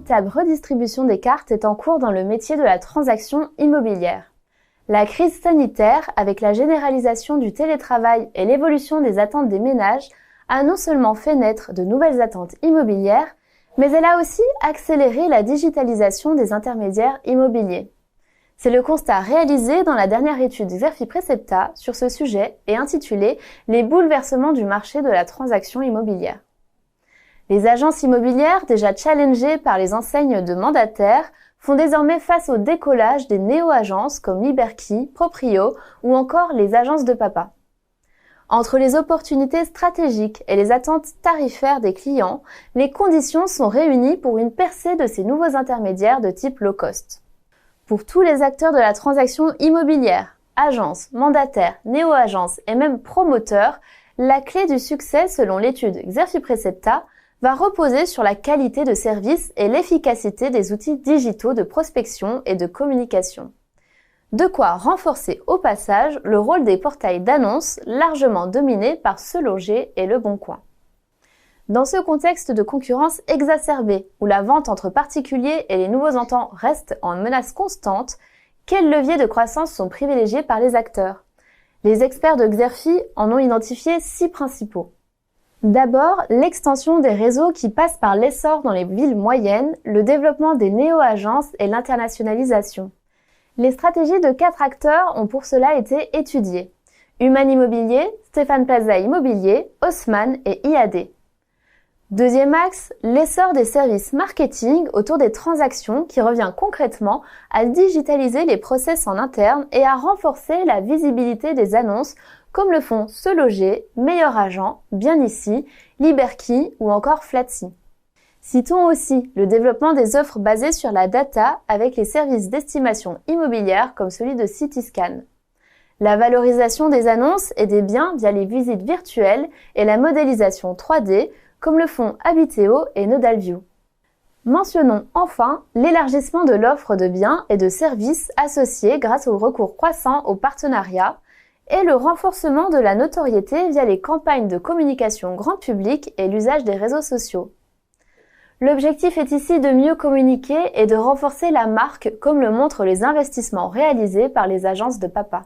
inéluctable redistribution des cartes est en cours dans le métier de la transaction immobilière. La crise sanitaire, avec la généralisation du télétravail et l'évolution des attentes des ménages, a non seulement fait naître de nouvelles attentes immobilières, mais elle a aussi accéléré la digitalisation des intermédiaires immobiliers. C'est le constat réalisé dans la dernière étude Xerfi Precepta sur ce sujet et intitulée « Les bouleversements du marché de la transaction immobilière ». Les agences immobilières, déjà challengées par les enseignes de mandataires, font désormais face au décollage des néo-agences comme Liberkey, Proprio ou encore les agences de papa. Entre les opportunités stratégiques et les attentes tarifaires des clients, les conditions sont réunies pour une percée de ces nouveaux intermédiaires de type low cost. Pour tous les acteurs de la transaction immobilière, agences, mandataires, néo-agences et même promoteurs, la clé du succès selon l'étude Xerfi Precepta va reposer sur la qualité de service et l'efficacité des outils digitaux de prospection et de communication. De quoi renforcer au passage le rôle des portails d'annonces largement dominés par Se Loger et Le Bon Coin. Dans ce contexte de concurrence exacerbée, où la vente entre particuliers et les nouveaux entrants reste en menace constante, quels leviers de croissance sont privilégiés par les acteurs? Les experts de Xerfi en ont identifié 6 principaux. D'abord, l'extension des réseaux qui passent par l'essor dans les villes moyennes, le développement des néo-agences et l'internationalisation. Les stratégies de 4 acteurs ont pour cela été étudiées. Human Immobilier, Stéphane Plaza Immobilier, Haussmann et IAD. Deuxième axe, l'essor des services marketing autour des transactions qui revient concrètement à digitaliser les process en interne et à renforcer la visibilité des annonces comme le font Se Loger, Meilleur Agent, Bien Ici, Liberkey ou encore Flatsy. Citons aussi le développement des offres basées sur la data avec les services d'estimation immobilière comme celui de Cityscan. La valorisation des annonces et des biens via les visites virtuelles et la modélisation 3D comme le font Habiteo et Nodalview. Mentionnons enfin l'élargissement de l'offre de biens et de services associés grâce au recours croissant aux partenariats et le renforcement de la notoriété via les campagnes de communication grand public et l'usage des réseaux sociaux. L'objectif est ici de mieux communiquer et de renforcer la marque comme le montrent les investissements réalisés par les agences de papa.